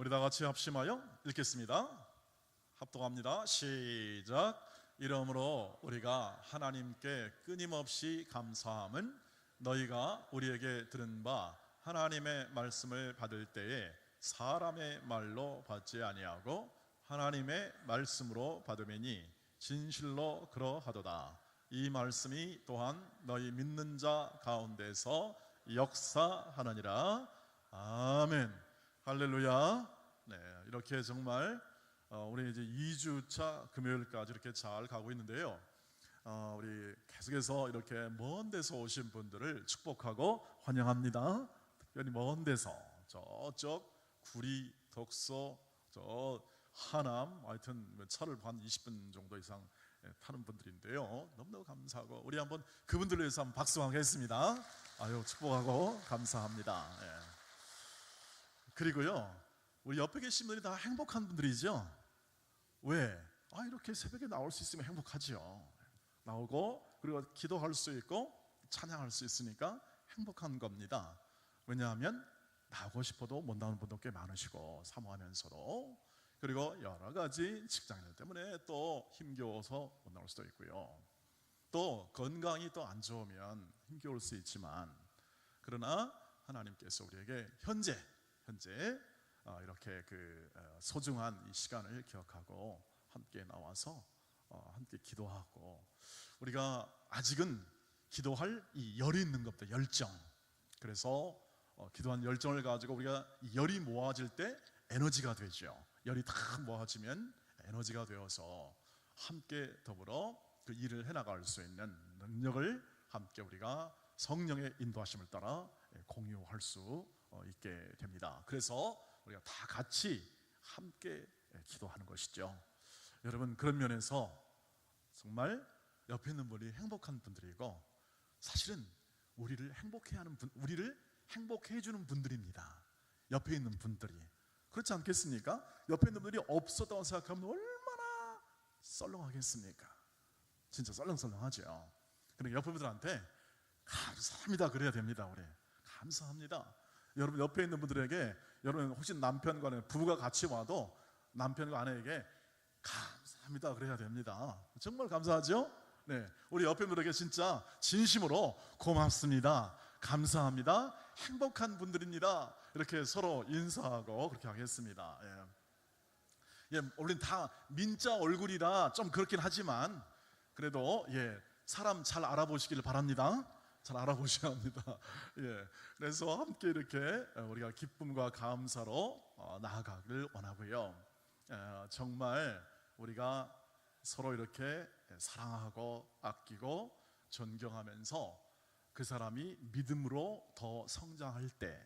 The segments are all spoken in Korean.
우리 다 같이 합심하여 읽겠습니다. 합독합니다. 시작. 이러므로 우리가 하나님께 끊임없이 감사함은 너희가 우리에게 들은 바 하나님의 말씀을 받을 때에 사람의 말로 받지 아니하고 하나님의 말씀으로 받으매니 진실로 그러하도다. 이 말씀이 또한 너희 믿는 자 가운데서 역사하느니라. 아멘. 할렐루야. 네, 이렇게 정말 우리 이제 2주차 금요일까지 이렇게 잘 가고 있는데요. 우리 계속해서 이렇게 먼 데서 오신 분들을 축복하고 환영합니다. 특별히 먼 데서 저쪽 구리, 덕소, 저 하남, 하여튼 차를 한 20분 정도 이상 타는 분들인데요. 너무너무 감사하고 우리 한번 그분들을 위해서 한번 박수 하겠습니다. 아유, 축복하고 감사합니다. 예. 그리고요, 우리 옆에 계신 분들이 다 행복한 분들이죠. 왜? 이렇게 새벽에 나올 수 있으면 행복하죠. 나오고 그리고 기도할 수 있고 찬양할 수 있으니까 행복한 겁니다. 왜냐하면 나오고 싶어도 못 나오는 분도 꽤 많으시고 사모하면서도, 그리고 여러 가지 직장일 때문에 또 힘겨워서 못 나올 수도 있고요. 또 건강이 또 안 좋으면 힘겨울 수 있지만, 그러나 하나님께서 우리에게 현재 이렇게 소중한 이 시간을 기억하고 함께 나와서 함께 기도하고, 우리가 아직은 기도할 이 열이 있는 것보다 열정, 그래서 기도한 열정을 가지고 우리가 이 열이 모아질 때 에너지가 되죠. 열이 다 모아지면 에너지가 되어서 함께 더불어 그 일을 해나갈 수 있는 능력을 함께 우리가 성령의 인도하심을 따라 공유할 수 있게 됩니다. 그래서 우리가 다 같이 함께 기도하는 것이죠. 여러분, 그런 면에서 정말 옆에 있는 분이 행복한 분들이고, 사실은 우리를 행복해 하는 분, 우리를 행복해 해주는 분들입니다. 옆에 있는 분들이. 그렇지 않겠습니까? 옆에 있는 분들이 없었다고 생각하면 얼마나 썰렁하겠습니까? 진짜 썰렁썰렁하죠. 그러니까 옆에 분들한테 감사합니다 그래야 됩니다. 우리 감사합니다. 여러분, 옆에 있는 분들에게, 여러분 혹시 남편과 부부가 같이 와도 남편과 아내에게 감사합니다 그래야 됩니다. 정말 감사하죠? 네, 우리 옆에 분들에게 진짜 진심으로 고맙습니다, 감사합니다, 행복한 분들입니다, 이렇게 서로 인사하고 그렇게 하겠습니다. 우리는 다 민자 얼굴이라 좀 그렇긴 하지만 그래도 사람 잘 알아보시길 바랍니다. 잘 알아보셔야 합니다. 그래서 함께 이렇게 우리가 기쁨과 감사로 나아가길 원하고요. 정말 우리가 서로 이렇게 사랑하고 아끼고 존경하면서 그 사람이 믿음으로 더 성장할 때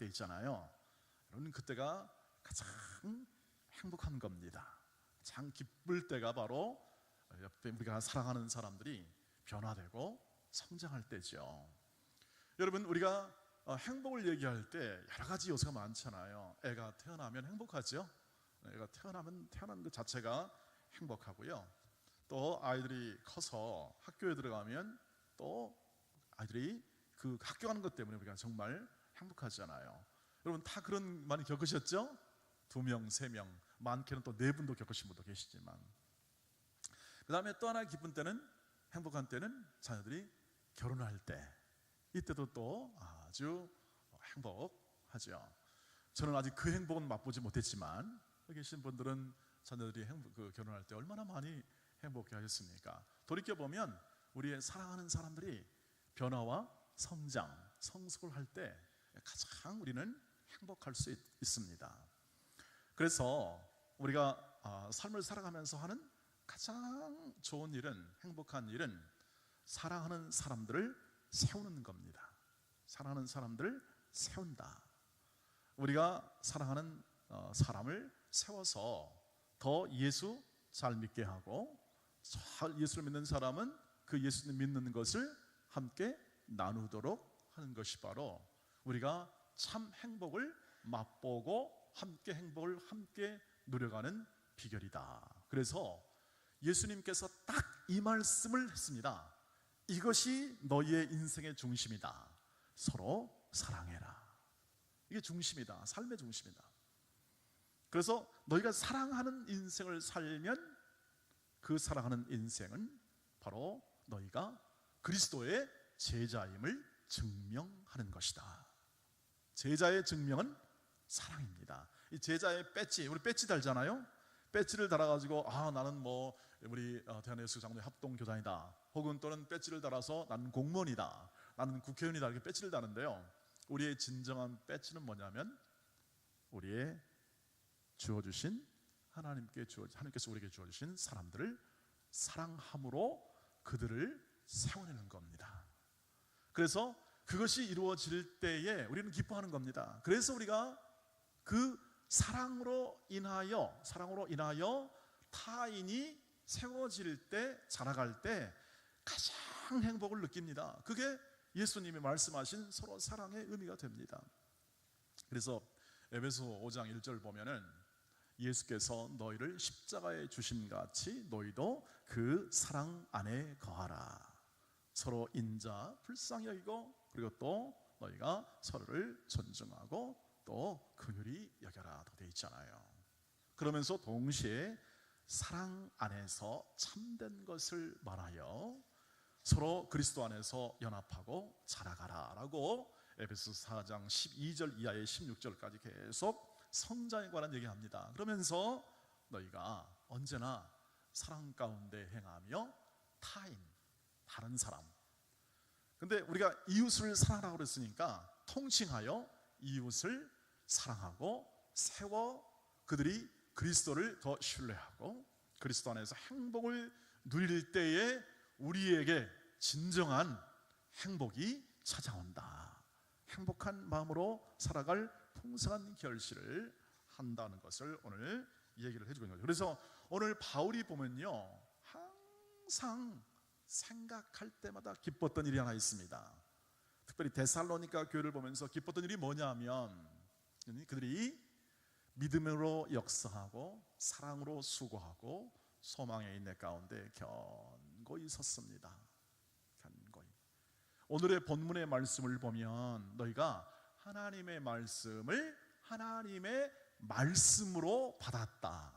있잖아요. 여러분, 그때가 가장 행복한 겁니다. 가장 기쁠 때가 바로 옆에 우리가 사랑하는 사람들이 변화되고 성장할 때죠. 여러분, 우리가 행복을 얘기할 때 여러 가지 요소가 많잖아요. 애가 태어나면 행복하죠. 애가 태어난 것 자체가 행복하고요. 또 아이들이 커서 학교에 들어가면 또 아이들이 그 학교 가는 것 때문에 우리가 정말 행복하잖아요. 여러분, 다 그런 많이 겪으셨죠? 2명, 3명, 많게는 또 4분도 겪으신 분도 계시지만, 그 다음에 또 하나 기쁜 때는, 행복한 때는 자녀들이 결혼할 때, 이때도 또 아주 행복하죠. 저는 아직 그 행복은 맛보지 못했지만 여기 계신 분들은 자녀들이 결혼할 때 얼마나 많이 행복해 하겠습니까? 돌이켜보면 우리의 사랑하는 사람들이 변화와 성장, 성숙을 할 때 가장 우리는 행복할 수 있습니다. 그래서 우리가 삶을 살아가면서 하는 가장 좋은 일은, 행복한 일은 사랑하는 사람들을 세우는 겁니다. 사랑하는 사람들을 세운다. 우리가 사랑하는 사람을 세워서 더 예수 잘 믿게 하고, 예수를 믿는 사람은 그 예수님 믿는 것을 함께 나누도록 하는 것이 바로 우리가 참 행복을 맛보고 함께 행복을 함께 누려가는 비결이다. 그래서 예수님께서 딱 이 말씀을 했습니다. 이것이 너희의 인생의 중심이다. 서로 사랑해라. 이게 중심이다. 삶의 중심이다. 그래서 너희가 사랑하는 인생을 살면 그 사랑하는 인생은 바로 너희가 그리스도의 제자임을 증명하는 것이다. 제자의 증명은 사랑입니다. 이 제자의 배지, 우리 배지 달잖아요. 배지를 달아가지고 나는 뭐 우리 대한예수 장로회 합동교단이다, 혹은 또는 배지를 달아서 나는 공무원이다, 나는 국회의원이다, 이렇게 배지를 다는데요, 우리의 진정한 배지는 뭐냐면 우리의 주어주신 하나님께서 우리에게 주어주신 사람들을 사랑함으로 그들을 세워내는 겁니다. 그래서 그것이 이루어질 때에 우리는 기뻐하는 겁니다. 그래서 우리가 그 사랑으로 인하여 타인이 세워질 때, 자라갈 때 가장 행복을 느낍니다. 그게 예수님이 말씀하신 서로 사랑의 의미가 됩니다. 그래서 에베소 5장 1절 보면은 예수께서 너희를 십자가에 주신 같이 너희도 그 사랑 안에 거하라. 서로 인자 불쌍히 여기고, 그리고 또 너희가 서로를 존중하고 또 긍휼히 여겨라 더 되어 있잖아요. 그러면서 동시에 사랑 안에서 참된 것을 말하여 서로 그리스도 안에서 연합하고 자라가라 라고 에베소 4장 12절 이하의 16절까지 계속 성장에 관한 얘기합니다. 그러면서 너희가 언제나 사랑 가운데 행하며 다른 사람, 근데 우리가 이웃을 사랑하라고 그랬으니까 통칭하여 이웃을 사랑하고 세워 그들이 그리스도를 더 신뢰하고 그리스도 안에서 행복을 누릴 때에 우리에게 진정한 행복이 찾아온다. 행복한 마음으로 살아갈 풍성한 결실을 한다는 것을 오늘 얘기를 해주고 있는 거죠. 그래서 오늘 바울이 보면요, 항상 생각할 때마다 기뻤던 일이 하나 있습니다. 특별히 데살로니가 교회를 보면서 기뻤던 일이 뭐냐면 그들이 믿음으로 역사하고 사랑으로 수고하고 소망의 인내 가운데 견고히 섰습니다. 견고히. 오늘의 본문의 말씀을 보면 너희가 하나님의 말씀을 하나님의 말씀으로 받았다.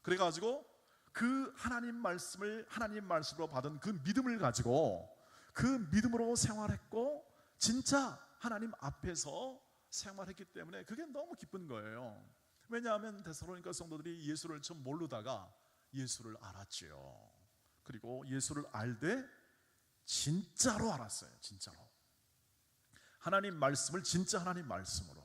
그래가지고 그 하나님 말씀으로 받은 그 믿음을 가지고 그 믿음으로 생활했고 진짜 하나님 앞에서 생활했기 때문에 그게 너무 기쁜 거예요. 왜냐하면 데살로니가 성도들이 예수를 처음 모르다가 예수를 알았죠. 그리고 예수를 알되 진짜로 알았어요. 진짜로 하나님 말씀을 진짜 하나님 말씀으로,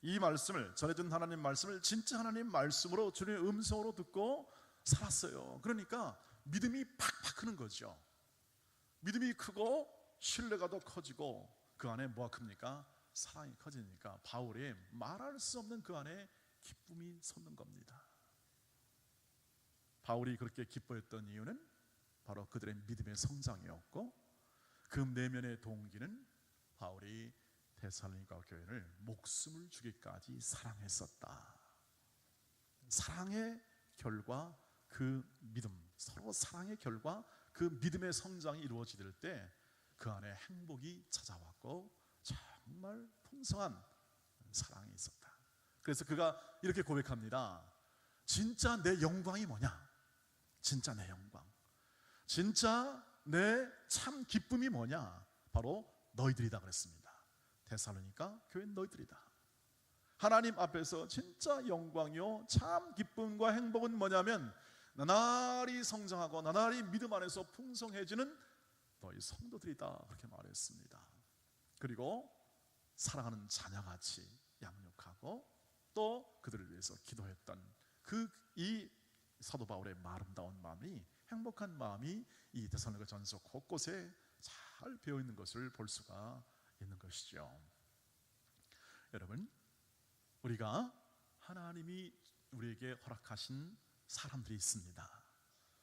이 말씀을 전해준 하나님 말씀을 진짜 하나님 말씀으로 주님의 음성으로 듣고 살았어요. 그러니까 믿음이 팍팍 크는 거죠. 믿음이 크고 신뢰가 더 커지고 그 안에 뭐가 큽니까? 사랑이 커지니까 바울이 말할 수 없는 그 안에 기쁨이 솟는 겁니다. 바울이 그렇게 기뻐했던 이유는 바로 그들의 믿음의 성장이었고, 그 내면의 동기는 바울이 데살로니가 교회를 목숨을 주기까지 사랑했었다. 사랑의 결과 그 믿음, 서로 사랑의 결과 그 믿음의 성장이 이루어질 때 그 안에 행복이 찾아왔고 정말 풍성한 사랑이 있었다. 그래서 그가 이렇게 고백합니다. 진짜 내 영광이 뭐냐? 진짜 내 영광, 진짜 내 참 기쁨이 뭐냐? 바로 너희들이다 그랬습니다. 데살로니가 교회는 너희들이다. 하나님 앞에서 진짜 영광이요 참 기쁨과 행복은 뭐냐면 나날이 성장하고 나날이 믿음 안에서 풍성해지는 너희 성도들이다, 그렇게 말했습니다. 그리고 사랑하는 자녀같이 양육하고 또 그들을 위해서 기도했던 이 사도 바울의 아름다운 마음이, 행복한 마음이 이 데살로니가 전서 곳곳에 잘 배어 있는 것을 볼 수가 있는 것이죠. 여러분, 우리가 하나님이 우리에게 허락하신 사람들이 있습니다.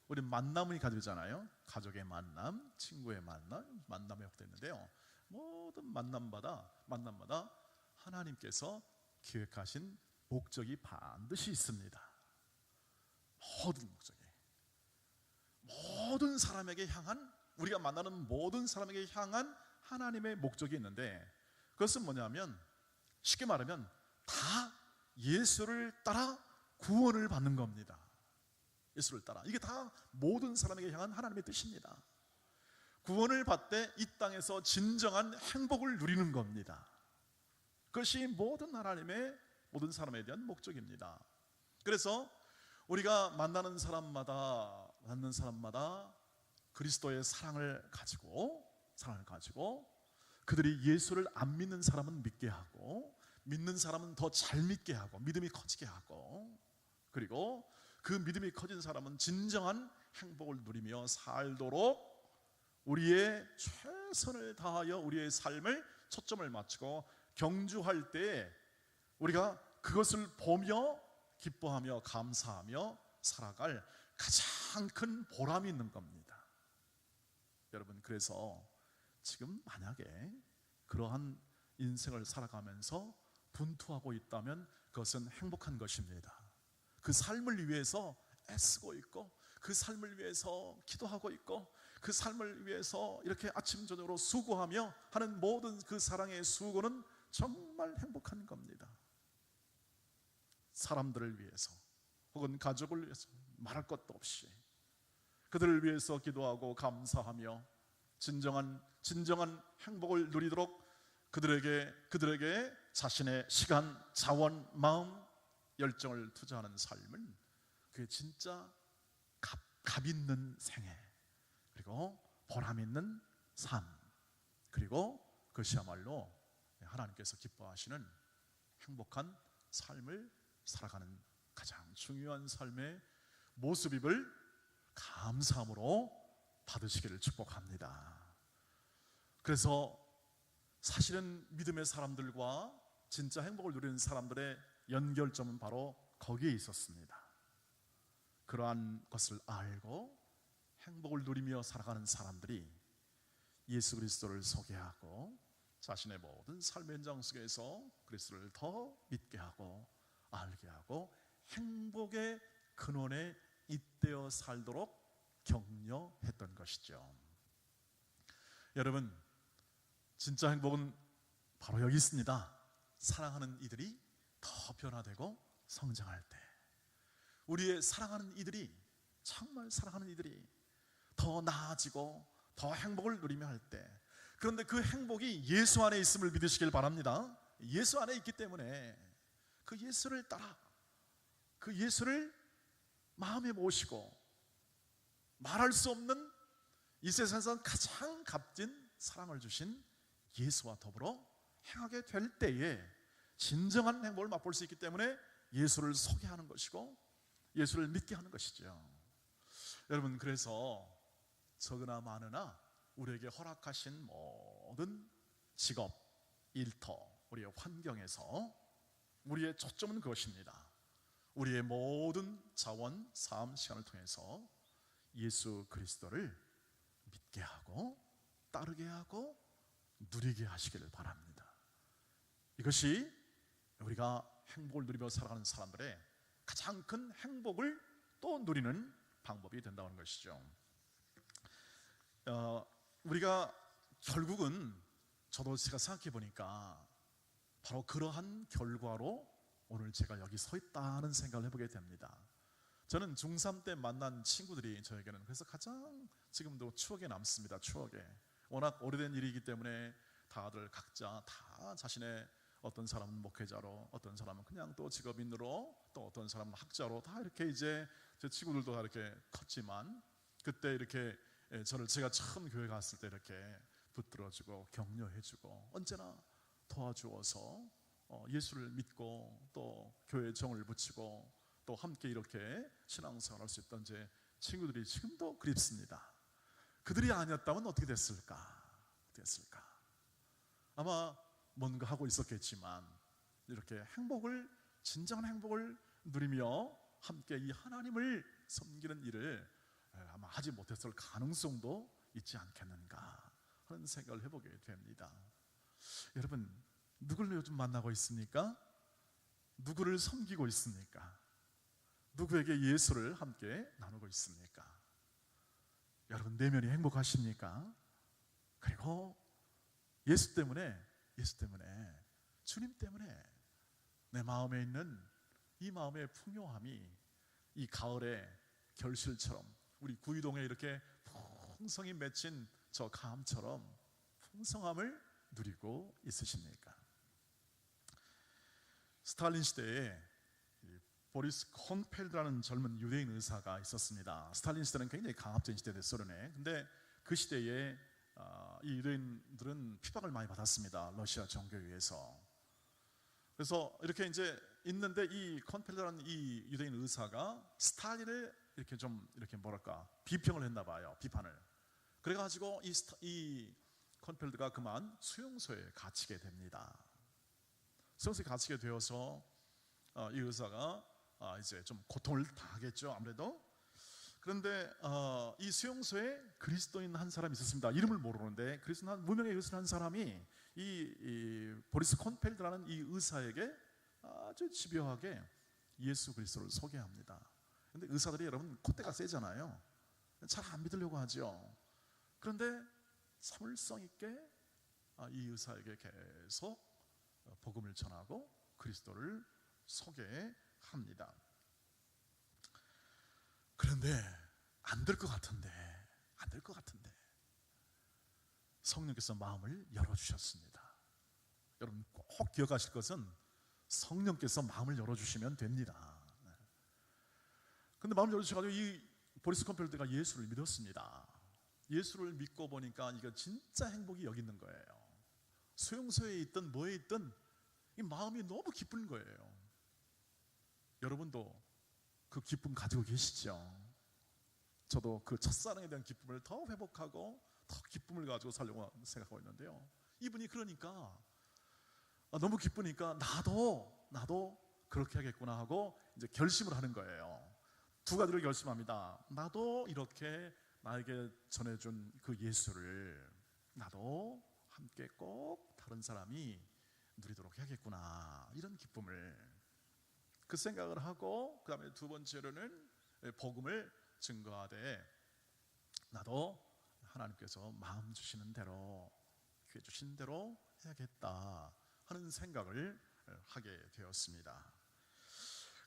우리 만남을 가지잖아요. 가족의 만남, 친구의 만남, 만남의 역도 있는데요, 모든 만남마다 하나님께서 기획하신 목적이 반드시 있습니다. 모든 목적이, 모든 사람에게 향한, 우리가 만나는 모든 사람에게 향한 하나님의 목적이 있는데, 그것은 뭐냐면 쉽게 말하면 다 예수를 따라 구원을 받는 겁니다. 예수를 따라. 이게 다 모든 사람에게 향한 하나님의 뜻입니다. 구원을 받되 이 땅에서 진정한 행복을 누리는 겁니다. 그것이 모든 하나님의 모든 사람에 대한 목적입니다. 그래서 우리가 만나는 사람마다 그리스도의 사랑을 가지고 그들이 예수를 안 믿는 사람은 믿게 하고, 믿는 사람은 더 잘 믿게 하고, 믿음이 커지게 하고, 그리고 그 믿음이 커진 사람은 진정한 행복을 누리며 살도록 우리의 최선을 다하여 우리의 삶을 초점을 맞추고 경주할 때 우리가 그것을 보며 기뻐하며 감사하며 살아갈 가장 큰 보람이 있는 겁니다. 여러분, 그래서 지금 만약에 그러한 인생을 살아가면서 분투하고 있다면 그것은 행복한 것입니다. 그 삶을 위해서 애쓰고 있고, 그 삶을 위해서 기도하고 있고, 그 삶을 위해서 이렇게 아침 저녁으로 수고하며 하는 모든 그 사랑의 수고는 정말 행복한 겁니다. 사람들을 위해서 혹은 가족을 위해서 말할 것도 없이 그들을 위해서 기도하고 감사하며 진정한 행복을 누리도록 그들에게 자신의 시간, 자원, 마음, 열정을 투자하는 삶은 그게 진짜 값 있는 생애, 그리고 보람 있는 삶, 그리고 그것이야말로 하나님께서 기뻐하시는 행복한 삶을 살아가는 가장 중요한 삶의 모습임을 감사함으로 받으시기를 축복합니다. 그래서 사실은 믿음의 사람들과 진짜 행복을 누리는 사람들의 연결점은 바로 거기에 있었습니다. 그러한 것을 알고 행복을 누리며 살아가는 사람들이 예수 그리스도를 소개하고 자신의 모든 삶의 현장 속에서 그리스도를 더 믿게 하고 알게 하고 행복의 근원에 잇대어 살도록 격려했던 것이죠. 여러분, 진짜 행복은 바로 여기 있습니다. 사랑하는 이들이 더 변화되고 성장할 때, 우리의 사랑하는 이들이, 정말 사랑하는 이들이 더 나아지고 더 행복을 누리며 할 때, 그런데 그 행복이 예수 안에 있음을 믿으시길 바랍니다. 예수 안에 있기 때문에 그 예수를 따라, 그 예수를 마음에 모시고 말할 수 없는 이 세상에서 가장 값진 사랑을 주신 예수와 더불어 행하게 될 때에 진정한 행복을 맛볼 수 있기 때문에 예수를 소개하는 것이고 예수를 믿게 하는 것이죠. 여러분, 그래서 적으나 많으나 우리에게 허락하신 모든 직업, 일터, 우리의 환경에서 우리의 초점은 그것입니다. 우리의 모든 자원, 삶, 시간을 통해서 예수 그리스도를 믿게 하고 따르게 하고 누리게 하시기를 바랍니다. 이것이 우리가 행복을 누리며 살아가는 사람들의 가장 큰 행복을 또 누리는 방법이 된다는 것이죠. 우리가 결국은, 저도 제가 생각해 보니까 바로 그러한 결과로 오늘 제가 여기 서 있다는 생각을 해보게 됩니다. 저는 중3 때 만난 친구들이 저에게는 그래서 가장 지금도 추억에 남습니다. 추억에. 워낙 오래된 일이기 때문에 다들 각자 다 자신의, 어떤 사람은 목회자로, 어떤 사람은 그냥 또 직업인으로, 또 어떤 사람은 학자로, 다 이렇게 이제 제 친구들도 다 이렇게 컸지만, 그때 이렇게 제가 처음 교회 갔을 때 이렇게 붙들어주고 격려해주고 언제나 도와주어서 예수를 믿고 또 교회에 정을 붙이고 또 함께 이렇게 신앙생활 할 수 있던 제 친구들이 지금도 그립습니다. 그들이 아니었다면 어떻게 됐을까? 아마 뭔가 하고 있었겠지만 이렇게 진정한 행복을 누리며 함께 이 하나님을 섬기는 일을 아마 하지 못했을 가능성도 있지 않겠는가 하는 생각을 해보게 됩니다. 여러분, 누구를 요즘 만나고 있습니까? 누구를 섬기고 있습니까? 누구에게 예수를 함께 나누고 있습니까? 여러분, 내면이 행복하십니까? 그리고 예수 때문에, 주님 때문에 내 마음에 있는 이 마음의 풍요함이 이 가을의 결실처럼 우리 구이동에 이렇게 풍성히 맺힌 저 감처럼 풍성함을 누리고 있으십니까? 스탈린 시대에 보리스 콘펠드라는 젊은 유대인 의사가 있었습니다. 스탈린 시대는 굉장히 강압적인 시대였어요, 소련에. 근데 그 시대에 이 유대인들은 핍박을 많이 받았습니다, 러시아 정교에 의해서. 그래서 이렇게 이제 있는데 이 콘펠드라는 이 유대인 의사가 스탈린을 이렇게 좀 이렇게 뭐랄까 비평을 했나 봐요, 비판을. 그래가지고 이 콘펠드가 그만 수용소에 갇히게 됩니다. 수용소에 갇히게 되어서 이 의사가 이제 좀 고통을 당하겠죠, 아무래도. 그런데 이 수용소에 그리스도인 한 사람이 있었습니다. 이름을 모르는데 무명의 그리스도인 한 사람이 이 보리스 콘펠드라는 이 의사에게 아주 집요하게 예수 그리스도를 소개합니다. 그런데 의사들이 여러분 콧대가 세잖아요. 잘 안 믿으려고 하죠. 그런데 참을성 있게 이 의사에게 계속 복음을 전하고 그리스도를 소개합니다. 그런데 안 될 것 같은데 성령께서 마음을 열어주셨습니다. 여러분 꼭 기억하실 것은 성령께서 마음을 열어주시면 됩니다. 그런데 마음을 열어주셔가지고 이 보리스 콘펠드가 예수를 믿었습니다. 예수를 믿고 보니까 이거 진짜 행복이 여기 있는 거예요. 수용소에 있든 뭐에 있든 이 마음이 너무 기쁜 거예요. 여러분도 그 기쁨 가지고 계시죠? 저도 그 첫사랑에 대한 기쁨을 더 회복하고 더 기쁨을 가지고 살려고 생각하고 있는데요. 이분이 그러니까 너무 기쁘니까 나도 그렇게 하겠구나 하고 이제 결심을 하는 거예요. 두 가지를 결심합니다. 나도 이렇게 나에게 전해준 그 예수를 나도 함께 꼭 다른 사람이 누리도록 해야겠구나, 이런 기쁨을 그 생각을 하고, 그 다음에 두 번째로는 복음을 증거하되 나도 하나님께서 마음 주시는 대로 기회 주신 대로 해야겠다 하는 생각을 하게 되었습니다.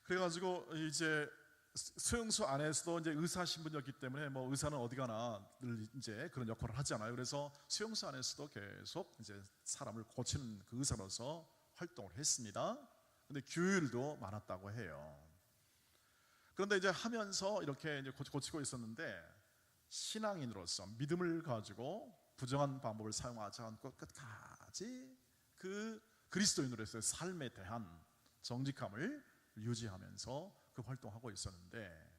그래가지고 이제 수용소 안에서도 이제 의사 신분이었기 때문에 뭐 의사는 어디 가나 늘 이제 그런 역할을 하잖아요. 그래서 수용소 안에서도 계속 이제 사람을 고치는 그 의사로서 활동을 했습니다. 근데 규율도 많았다고 해요. 그런데 이제 하면서 이렇게 이제 고치고 있었는데 신앙인으로서 믿음을 가지고 부정한 방법을 사용하지 않고 끝까지 그 그리스도인으로서의 삶에 대한 정직함을 유지하면서 그 활동하고 있었는데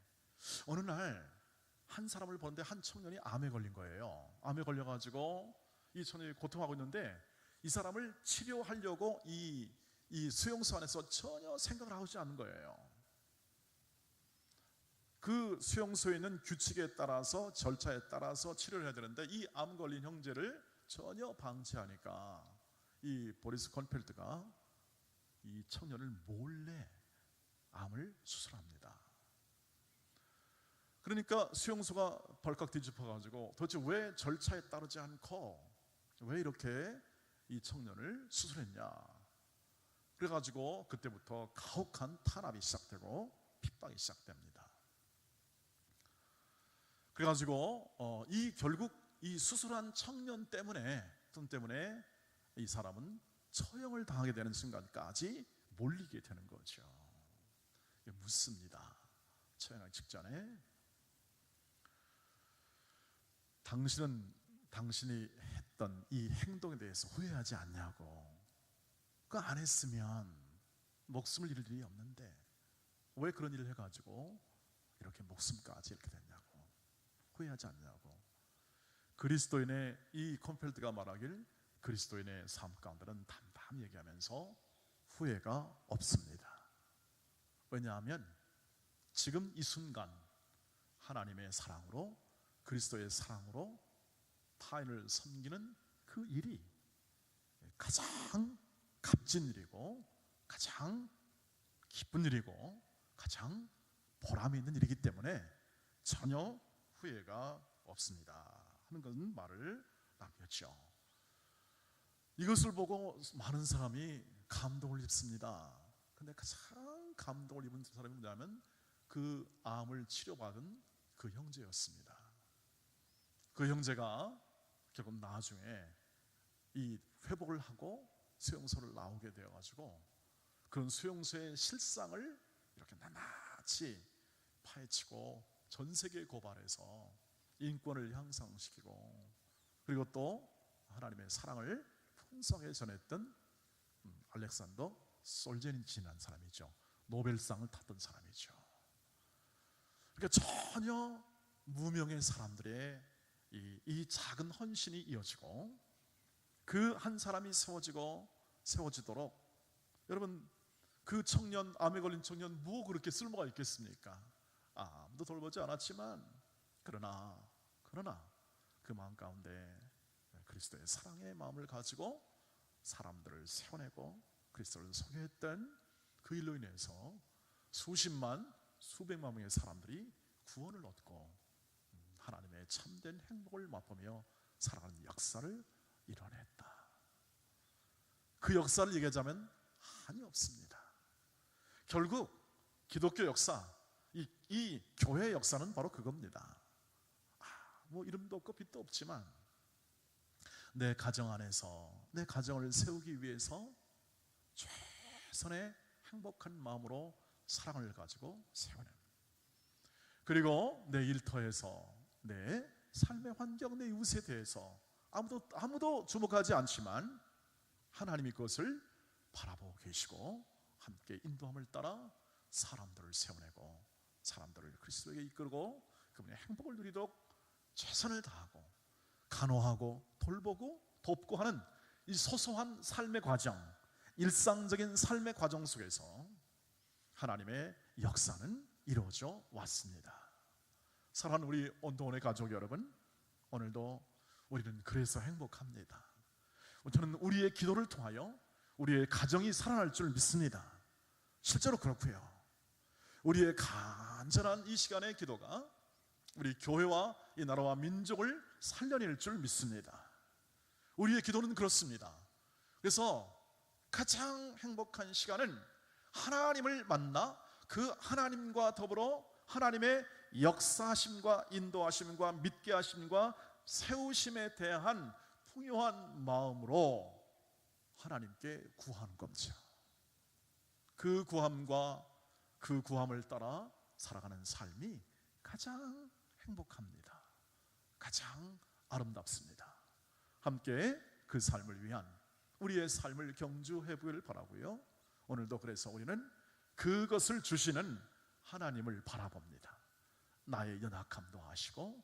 어느 날 한 사람을 보는데 한 청년이 암에 걸린 거예요. 암에 걸려가지고 이 청년이 고통하고 있는데 이 사람을 치료하려고 이 수용소 안에서 전혀 생각을 하지 않는 거예요. 그 수용소에 있는 규칙에 따라서 절차에 따라서 치료를 해야 되는데 이 암 걸린 형제를 전혀 방치하니까 이 보리스 콘펠드가 이 청년을 몰래 암을 수술합니다. 그러니까 수용소가 벌컥 뒤집어가지고 도대체 왜 절차에 따르지 않고 왜 이렇게 이 청년을 수술했냐, 그래가지고 그때부터 가혹한 탄압이 시작되고 핍박이 시작됩니다. 그래가지고 결국 이 수술한 청년 때문에 이 사람은 처형을 당하게 되는 순간까지 몰리게 되는 거죠. 묻습니다. 처형하기 직전에 당신이 했던 이 행동에 대해서 후회하지 않냐고. 그거 안 했으면 목숨을 잃을 일이 없는데 왜 그런 일을 해가지고 이렇게 목숨까지 이렇게 됐냐고, 후회하지 않냐고. 그리스도인의 이 콘펠드가 말하길 그리스도인의 삶 가운데는 담담히 얘기하면서 후회가 없습니다. 왜냐하면 지금 이 순간 하나님의 사랑으로, 그리스도의 사랑으로 타인을 섬기는 그 일이 가장 값진 일이고 가장 기쁜 일이고 가장 보람이 있는 일이기 때문에 전혀 후회가 없습니다 하는 것은 말을 남겼죠. 이것을 보고 많은 사람이 감동을 입습니다. 근데 가장 감동을 입은 사람이 뭐냐면 그 암을 치료받은 그 형제였습니다. 그 형제가 결국 나중에 이 회복을 하고 수용소를 나오게 되어가지고 그런 수용소의 실상을 이렇게 낱낱이 파헤치고 전 세계에 고발해서 인권을 향상시키고, 그리고 또 하나님의 사랑을 풍성하게 전했던 알렉산더 솔제니친이라는 사람이죠. 노벨상을 탔던 사람이죠. 그러니까 전혀 무명의 사람들의 이 작은 헌신이 이어지고 그 한 사람이 세워지도록, 여러분 그 청년, 암에 걸린 청년 뭐 그렇게 쓸모가 있겠습니까? 아무도 돌보지 않았지만 그러나 그 마음 가운데 그리스도의 사랑의 마음을 가지고 사람들을 세워내고 그리스도를 소개했던 그 일로 인해서 수십만, 수백만 명의 사람들이 구원을 얻고 하나님의 참된 행복을 맛보며 살아가는 역사를 이뤄냈다. 그 역사를 얘기하자면 한이 없습니다. 결국 기독교 역사, 이 교회의 역사는 바로 그겁니다. 뭐 이름도 없고 빛도 없지만 내 가정 안에서 내 가정을 세우기 위해서 최선의 행복한 마음으로 사랑을 가지고 세우는, 그리고 내 일터에서 내 삶의 환경, 내 이웃에 대해서 아무도 주목하지 않지만 하나님이 그것을 바라보고 계시고 함께 인도함을 따라 사람들을 세워내고 사람들을 그리스도에게 이끌고 그분의 행복을 누리도록 최선을 다하고 간호하고 돌보고 돕고 하는 이 소소한 삶의 과정, 일상적인 삶의 과정 속에서 하나님의 역사는 이루어져 왔습니다. 사랑하는 우리 온도원의 가족 여러분, 오늘도 우리는 그래서 행복합니다. 저는 우리의 기도를 통하여 우리의 가정이 살아날 줄 믿습니다. 실제로 그렇고요. 우리의 간절한 이 시간의 기도가 우리 교회와 이 나라와 민족을 살려낼 줄 믿습니다. 우리의 기도는 그렇습니다. 그래서 가장 행복한 시간은 하나님을 만나 그 하나님과 더불어 하나님의 역사하심과 인도하심과 믿게 하심과 세우심에 대한 풍요한 마음으로 하나님께 구하는 겁니다. 그 구함과 그 구함을 따라 살아가는 삶이 가장 행복합니다. 가장 아름답습니다. 함께 그 삶을 위한 우리의 삶을 경주해 보기를 바라고요. 오늘도 그래서 우리는 그것을 주시는 하나님을 바라봅니다. 나의 연약함도 아시고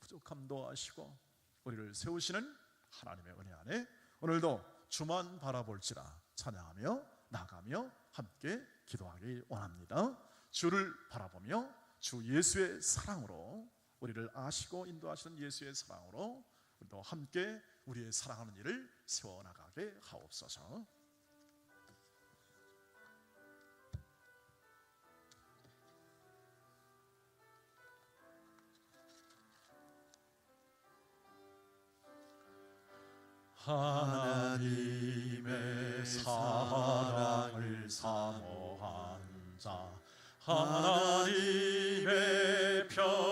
부족함도 아시고 우리를 세우시는 하나님의 은혜 안에 오늘도 주만 바라볼지라 찬양하며 나가며 함께 기도하기 원합니다. 주를 바라보며 주 예수의 사랑으로, 우리를 아시고 인도하시는 예수의 사랑으로 우리도 함께 우리의 사랑하는 일을 세워나가게 하옵소서. 하나님의 사랑을 사모한 자, 하나님의 편